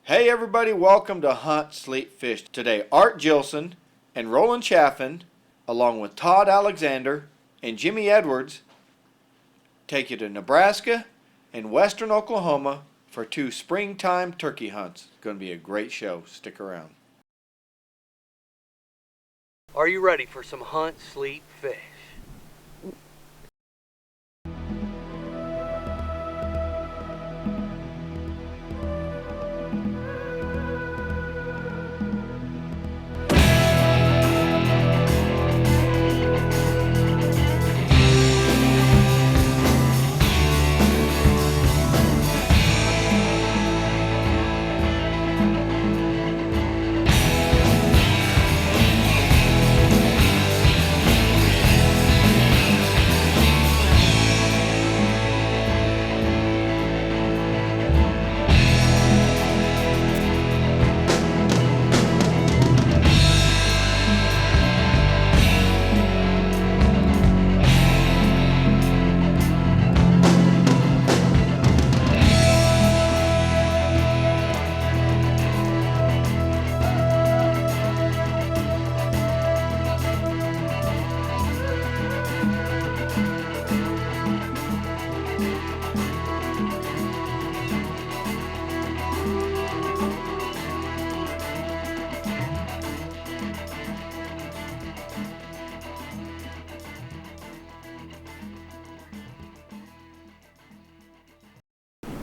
Hey everybody, welcome to Hunt, Sleep, Fish. Today, Art Jillson and Roland Chaffin, along with Todd Alexander and Jimmy Edwards, take you to Nebraska and western Oklahoma for 2 springtime turkey hunts. It's going to be a great show. Stick around. Are you ready for some hunt, sleep, fish?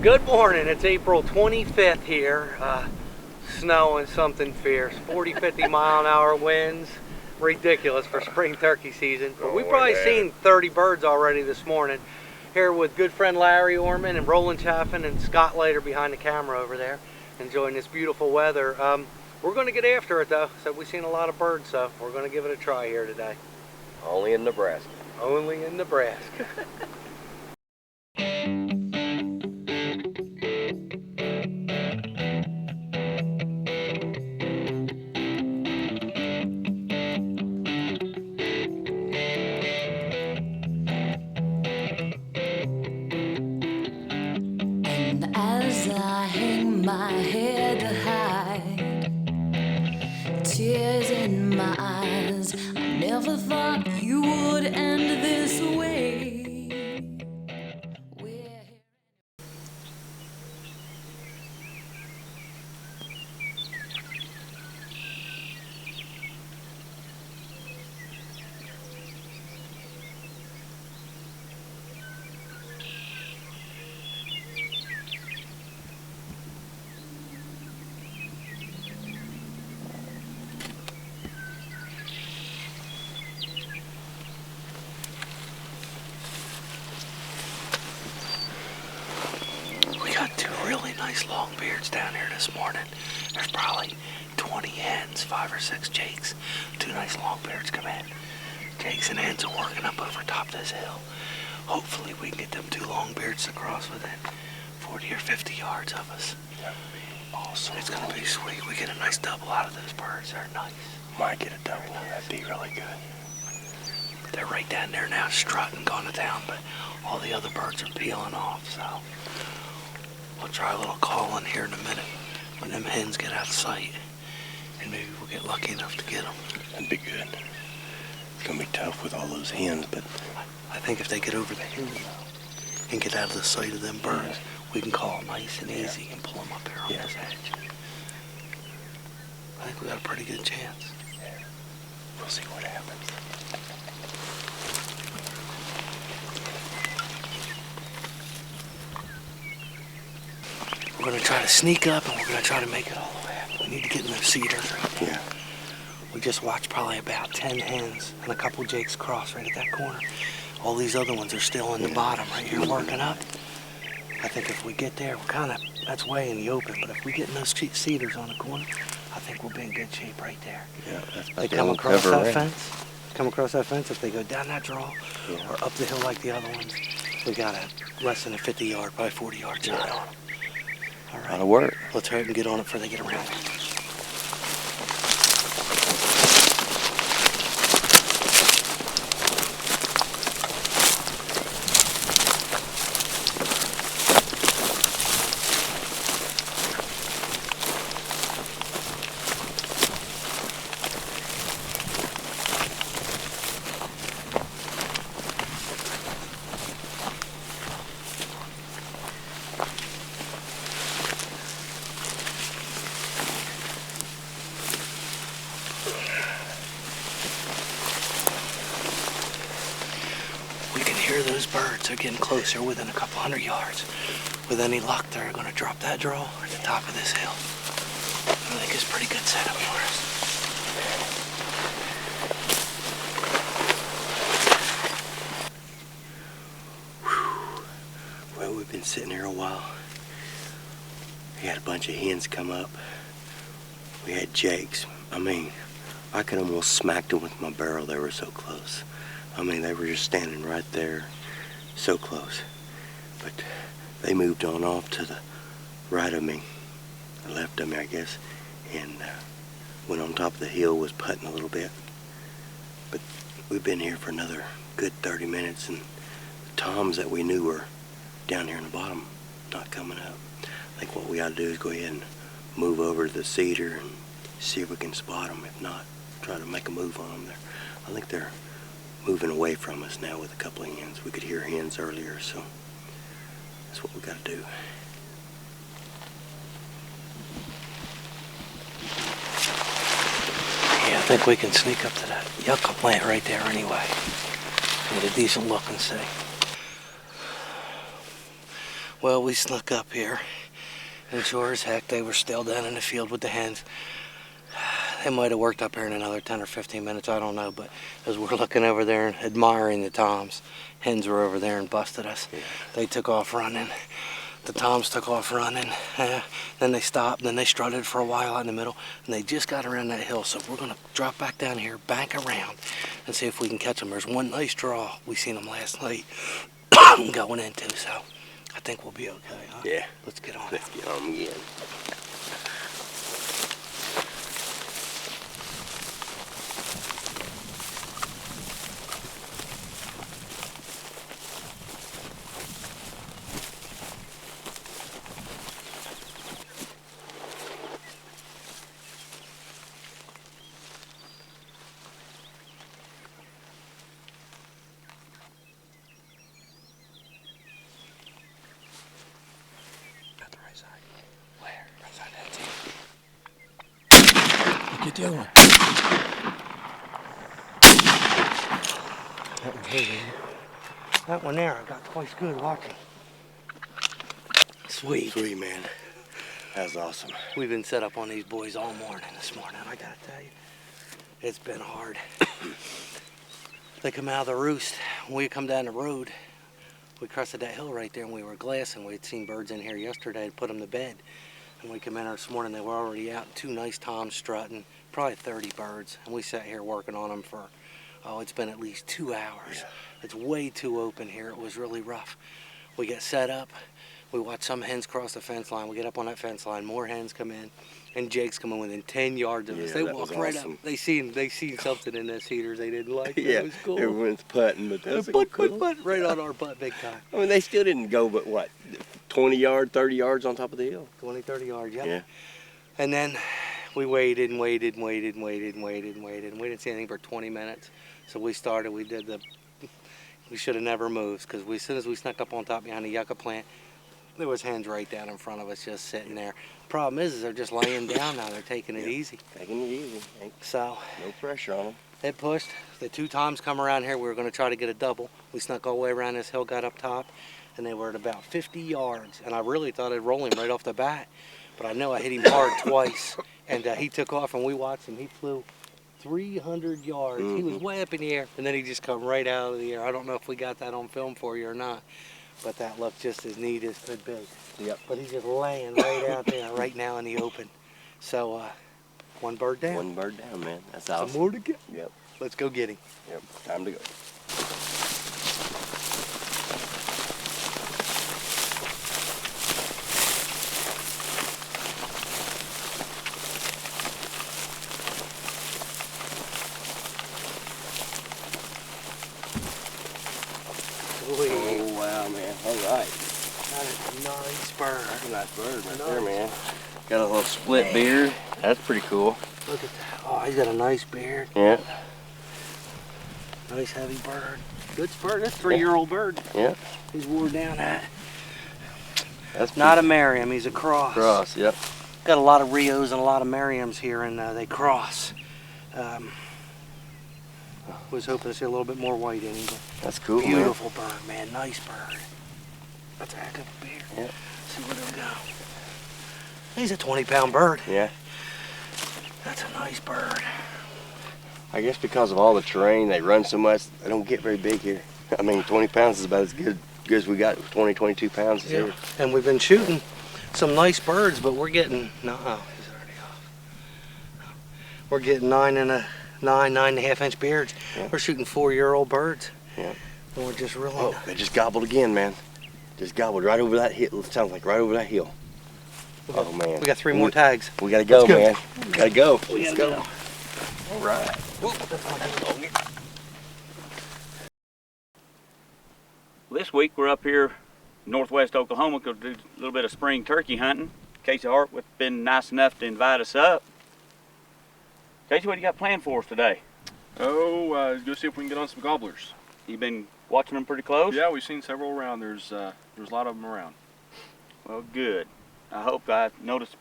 Good morning, it's April 25th here. Snowing something fierce, 40-50 mile an hour winds. Ridiculous for spring turkey season. But we've probably seen 30 birds already this morning. Here with good friend Larry Orman and Roland Chaffin and Scott Later behind the camera over there, enjoying this beautiful weather. We're going to get after it though. So we've seen a lot of birds, so we're going to give it a try here today. Only in Nebraska. Only in Nebraska. As I hang my head to hide, tears in my eyes, I never thought you would end this way. Got 2 really nice long beards down here this morning. There's probably 20 hens, 5 or 6 jakes. 2 nice long beards come in. Jakes and hens are working up over top this hill. Hopefully we can get them 2 long beards to cross within 40 or 50 yards of us. That would be awesome. It's gonna be sweet. We get a nice double out of those birds. They're nice. Might get a double. That'd be really good. They're right down there now strutting, going to town, but all the other birds are peeling off, so we'll try a little calling here in a minute when them hens get out of sight, and maybe we'll get lucky enough to get them. That'd be good. It's gonna be tough with all those hens, but I think if they get over the hill and get out of the sight of them birds, we can call nice and easy and pull them up here on this edge. I think we got a pretty good chance. we'll see what happens. We're going to try to sneak up and we're going to try to make it all the way up. We need to get in those cedars right there. Yeah. We just watched probably about 10 hens and a couple jakes cross right at that corner. All these other ones are still in the bottom right here working up. I think if we get there, we're kind of, that's way in the open, but if we get in those cedars on the corner, I think we'll be in good shape right there. Yeah, that's They come across that fence. Come across that fence. If they go down that draw or up the hill like the other ones, we got a less than a 50-yard, probably 40-yard shot on them. All right. That'll work. Let's hurry up and get on it before they get around. those birds are getting closer, within a couple hundred yards. With any luck, they're going to drop that draw at the top of this hill. I think it's a pretty good setup for us. Well, we've been sitting here a while. We had a bunch of hens come up. We had jakes. I mean, I could almost smacked them with my barrel. They were so close. I mean, they were just standing right there, so close. But they moved on off to the right of me, or left of me, I guess, and went on top of the hill, was putting a little bit. But we've been here for another good 30 minutes, and the toms that we knew were down here in the bottom, not coming up. I think what we ought to do is go ahead and move over to the cedar and see if we can spot them. If not, try to make a move on them. I think they're moving away from us now with a couple of hens. We could hear hens earlier, so that's what we got to do. Yeah, I think we can sneak up to that yucca plant right there anyway. Get a decent look and see. Well, we snuck up here, and sure as heck, they were still down in the field with the hens. They might have worked up here in another 10 or 15 minutes, I don't know, but as we're looking over there and admiring the toms, hens were over there and busted us. Yeah. They took off running. The toms took off running. Then they stopped, then they strutted for a while out in the middle, and they just got around that hill, so we're gonna drop back down here, bank around, and see if we can catch them. There's one nice draw. We seen them last night going into, so I think we'll be okay, huh? Yeah. Let's get on. Let's get on them again. Get the other one. That one there, I got twice good watching. Sweet. Sweet, man. That was awesome. We've been set up on these boys all morning this morning, I gotta tell you. It's been hard. They come out of the roost. When we come down the road, we crossed that hill right there and we were glassing. We'd seen birds in here yesterday and put them to bed. And we come in this morning, they were already out. Two nice toms strutting, probably 30 birds. And we sat here working on them for, oh, it's been at least 2 hours. Yeah. It's way too open here. It was really rough. We get set up. We watch some hens cross the fence line. We get up on that fence line. More hens come in. And jakes come in within 10 yards of us. They walk right up. They seen something in those cedars they didn't like. Yeah, it was cool. everyone's putting, but that's Butt, cool. right on our butt big time. I mean, they still didn't go but what, 20 yards, 30 yards on top of the hill? 20, 30 yards, yeah. Yeah. And then we waited and waited and waited and waited and waited and waited. And we didn't see anything for 20 minutes. So we started, we should have never moved, because as soon as we snuck up on top behind the yucca plant, there was hens right down in front of us just sitting there. Problem is they're just laying down now. They're taking it easy. Taking it easy. So No pressure on them. it pushed. The two times come around here, we were going to try to get a double. We snuck all the way around this hill, got up top, and they were at about 50 yards. And I really thought I'd roll him right off the bat, but I know I hit him hard twice. And he took off, and we watched him. He flew 300 yards. He was way up in the air, and then he just come right out of the air. I don't know if we got that on film for you or not, but that looked just as neat as could be. Yep. But he's just laying right out there right now in the open. So, one bird down. One bird down, man. That's awesome. Some more to get. Yep. Let's go get him. Yep. Time to go. Oh, wow, man. All right. That is a nice bird. That's a nice bird right there, man. Got a little split beard. That's pretty cool. Look at that. Oh, he's got a nice beard. Yeah. Nice heavy bird. Good bird. That's a 3-year-old bird. Yeah. He's wore down at. That's Not a Merriam. He's a cross. cross. Yep. Got a lot of Rios and a lot of Merriams here, and they cross. Was hoping to see a little bit more white in him. That's cool, Beautiful bird, man. Nice bird. That's a heck of a beard. Yep. See where they'll go. He's a 20-pound bird. Yeah. That's a nice bird. I guess because of all the terrain, they run so much, they don't get very big here. I mean, 20 pounds is about as good as we got. 20, 22 pounds is here. And we've been shooting some nice birds, but we're getting, no, he's already off. We're getting 9.5 inch beards. Yeah. We're shooting 4-year-old birds. Yeah. And we're just really. Oh, they just gobbled again, man. Just gobbled right over that hill. It sounds like right over that hill. Oh, man. We got 3 more tags. We gotta go, Let's go. man. We gotta go. Let's go. All right. This week we're up here northwest Oklahoma to do a little bit of spring turkey hunting. Casey Hartwick's been nice enough to invite us up. Casey, what do you got planned for us today? Oh, go see if we can get on some gobblers. You been watching them pretty close? Yeah, we've seen several around. There's a lot of them around. Well, good. I noticed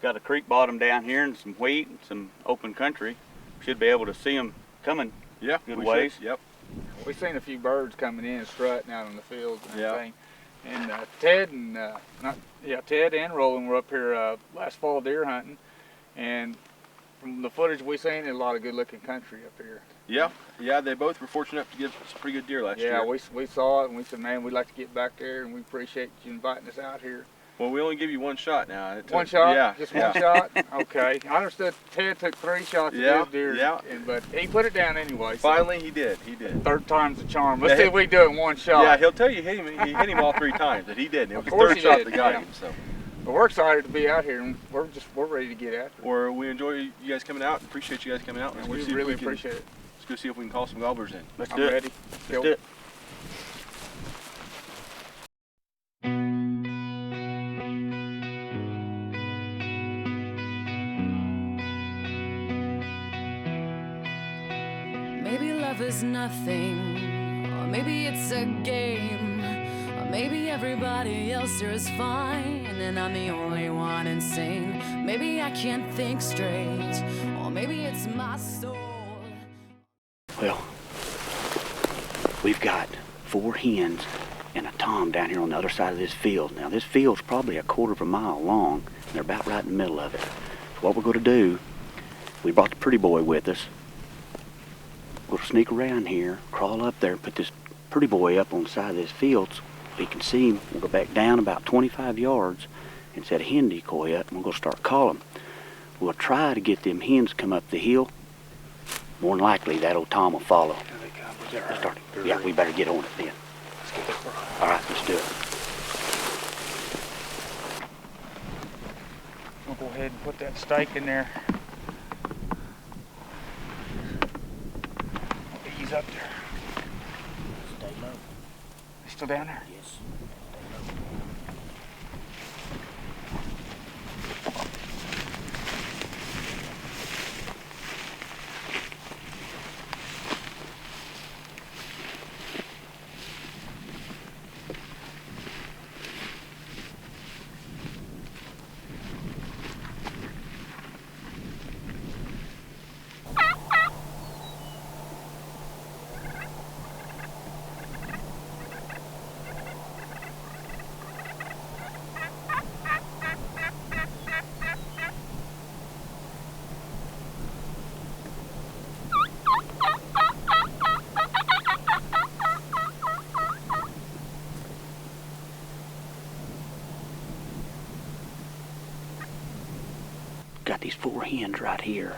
got a creek bottom down here and some wheat and some open country. Should be able to see them coming. Yeah, good we ways. should. Yep. We've seen a few birds coming in, strutting out on the fields and Yeah. everything. And Ted and Roland were up here last fall deer hunting, and from the footage we seen, there's a lot of good-looking country up here. Yeah, they both were fortunate enough to get some pretty good deer last year. Yeah, we saw it and we said, man, we'd like to get back there, and we appreciate you inviting us out here. Well, we only give you one shot now. One shot? Yeah. Just one shot? Okay. I understood Ted took 3 shots Yeah, at his deer, yeah. but he put it down anyway. So Finally, he did. He did. third time's the charm. Let's Yeah, see if we do it in one shot. Yeah, he'll tell you he hit him all 3 times, but he did. It was Of the course third he shot did, that got yeah. him. So, But we're excited to be out here, and we're ready to get after it. or we enjoy you guys coming out. Appreciate you guys coming out. And Let's go we see if really can- appreciate it. Let's go see if we can call some gobblers in. Let's I'm do it. ready. Let's do it. Maybe love is nothing, or maybe it's a game, or maybe everybody else here is fine and I'm the only one insane. Maybe I can't think straight, or maybe it's my soul. Well, we've got 4 hens and a tom down here on the other side of this field. Now this field's probably a 1/4 mile long, and they're about right in the middle of it. So what we're going to do, we brought the pretty boy with us. We'll sneak around here, crawl up there, and put this pretty boy up on the side of this field so we can see him. We'll go back down about 25 yards and set a hen decoy up, and we're going to start calling. We'll try to get them hens to come up the hill. More than likely, that old tom will follow. Let's start. Yeah, we better get on it then. All right, let's do it. We'll go ahead and put that stake in there. He's up there. Stay low. He's still down there? Yes. Got these 4 hens right here.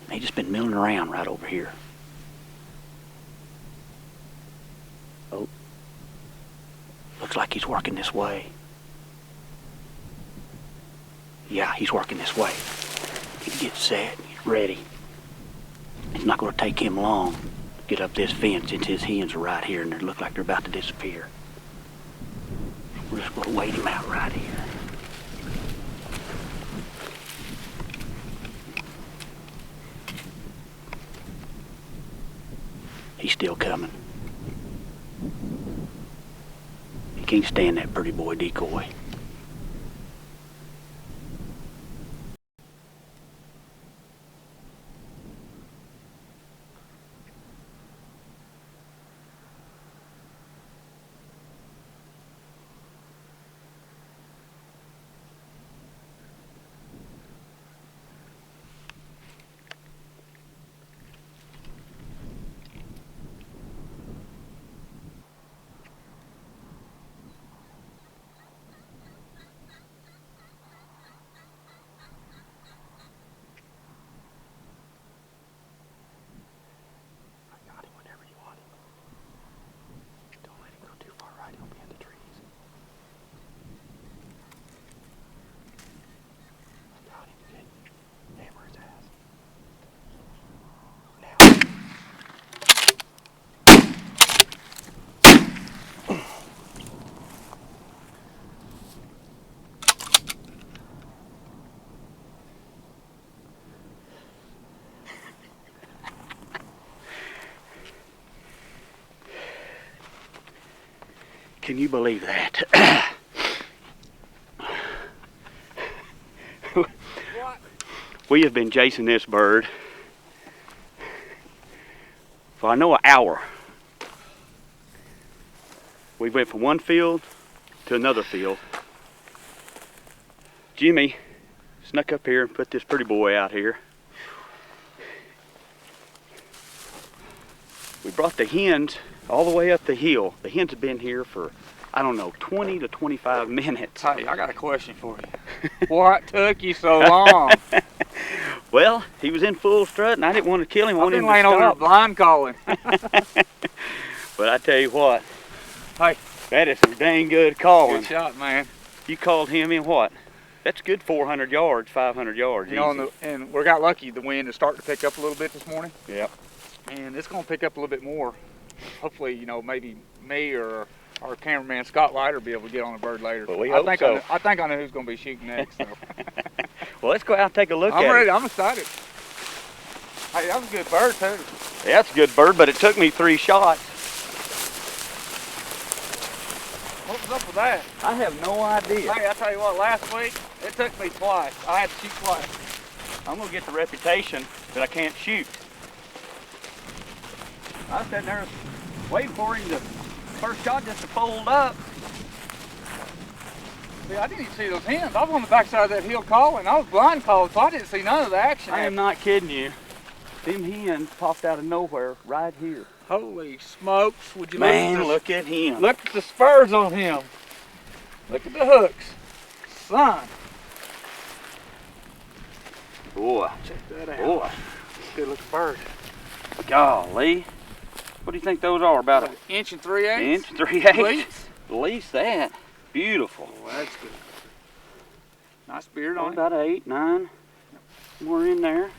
They just been milling around right over here. Oh, looks like he's working this way. Yeah, he's working this way. He gets set, he's ready. It's not going to take him long to get up this fence since his hens are right here and they look like they're about to disappear. We're just going to wait him out right here. He's still coming. He can't stand that pretty boy decoy. Can you believe that? We have been chasing this bird for I know an hour. We went from one field to another field. Jimmy snuck up here and put this pretty boy out here. We brought the hens all the way up the hill. The hens have been here for, I don't know, 20 to 25 minutes. Hey, I got a question for you. What took you so long? Well, he was in full strut and I didn't want to kill him. I I've wanted been him to laying over there stop. blind calling. But I tell you what, Hey, that is some dang good calling. good shot, man. You called him in what? That's good 400 yards, 500 yards. You know, easy. and we got lucky. The wind is starting to pick up a little bit this morning. Yep. And it's going to pick up a little bit more. Hopefully, you know, maybe me or our cameraman Scott Leiter will be able to get on the bird later. Well, we I hope think so. I think I know who's going to be shooting next. So. Well, let's go out and take a look I'm at ready. it. I'm excited. Hey, that was a good bird too. Yeah, that's a good bird, but it took me 3 shots. What was up with that? I have no idea. Hey, I tell you what, last week it took me twice. I had to shoot twice. I'm gonna get the reputation that I can't shoot. I was sitting there waiting for him to first shot just to fold up. See, I didn't even see those hens. I was on the backside of that hill calling. I was blind calling, so I didn't see none of the action. I am not kidding you. Them hens popped out of nowhere right here. Holy smokes! Would you Man, look at look at him. this? Look at the spurs on him. Look at the hooks, son. Boy, Check that out. boy, Good looking bird. golly. What do you think those are? About an Inch and 3/8. inch, 3/8? Pleats? At least that. Beautiful. Oh, that's good. Nice beard Oh, on it. about 8, 9. Somewhere in there.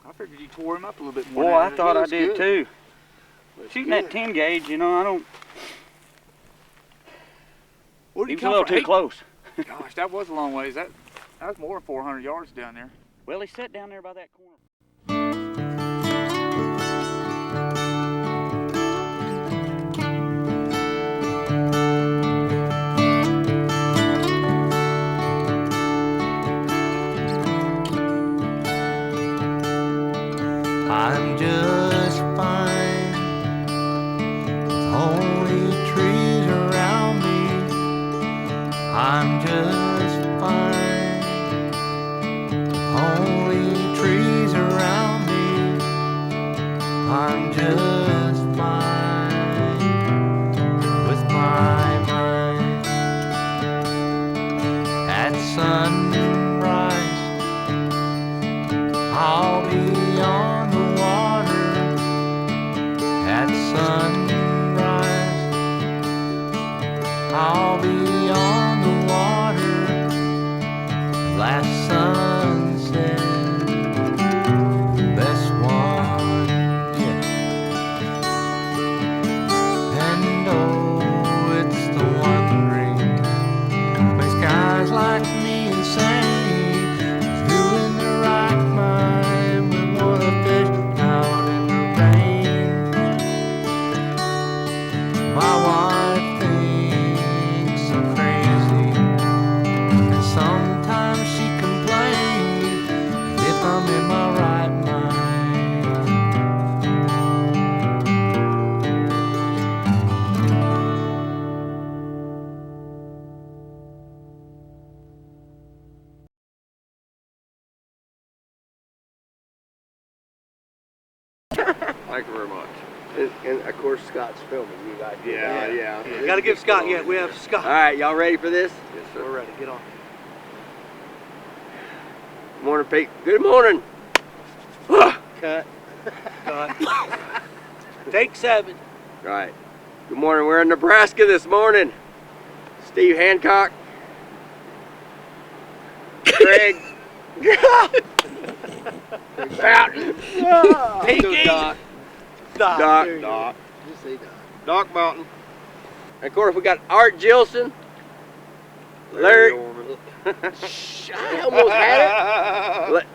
I figured you tore him up a little bit more. Boy, than I that. thought He I looks did good. too. Looks Shooting good. that 10 gauge, you know, I don't. Where'd He you was a come little from? too close. Gosh, that was a long ways. That was more than 400 yards down there. Well, he sat down there by that corner. I'm just fine. Only trees around me. I'm just fine. Only trees around me. I'm just fine with my mind. At sunrise, I'll be on the water. At sunrise, I'll be on the water. Last sunset, best one yet. And oh, it's the one dream makes guys like me insane. Who in their right mind would wanna fish out in the rain? My wife thinks I'm crazy, and sometimes she complains if I'm in my right mind. Thank you very much. And of course, Scott's filming you guys. Yeah. Gotta give Scott, we have Scott. All right, y'all ready for this? Yes, sir. We're ready, get on. Good morning, Pete. Good morning. Cut. Take 7. All right. Good morning. We're in Nebraska this morning. Steve Hancock. Greg. Boughton. Pinky. Doc. Stop. Doc. Just say Doc. Doc Boughton. And of course, we got Art Jillson. Larry. I almost had it.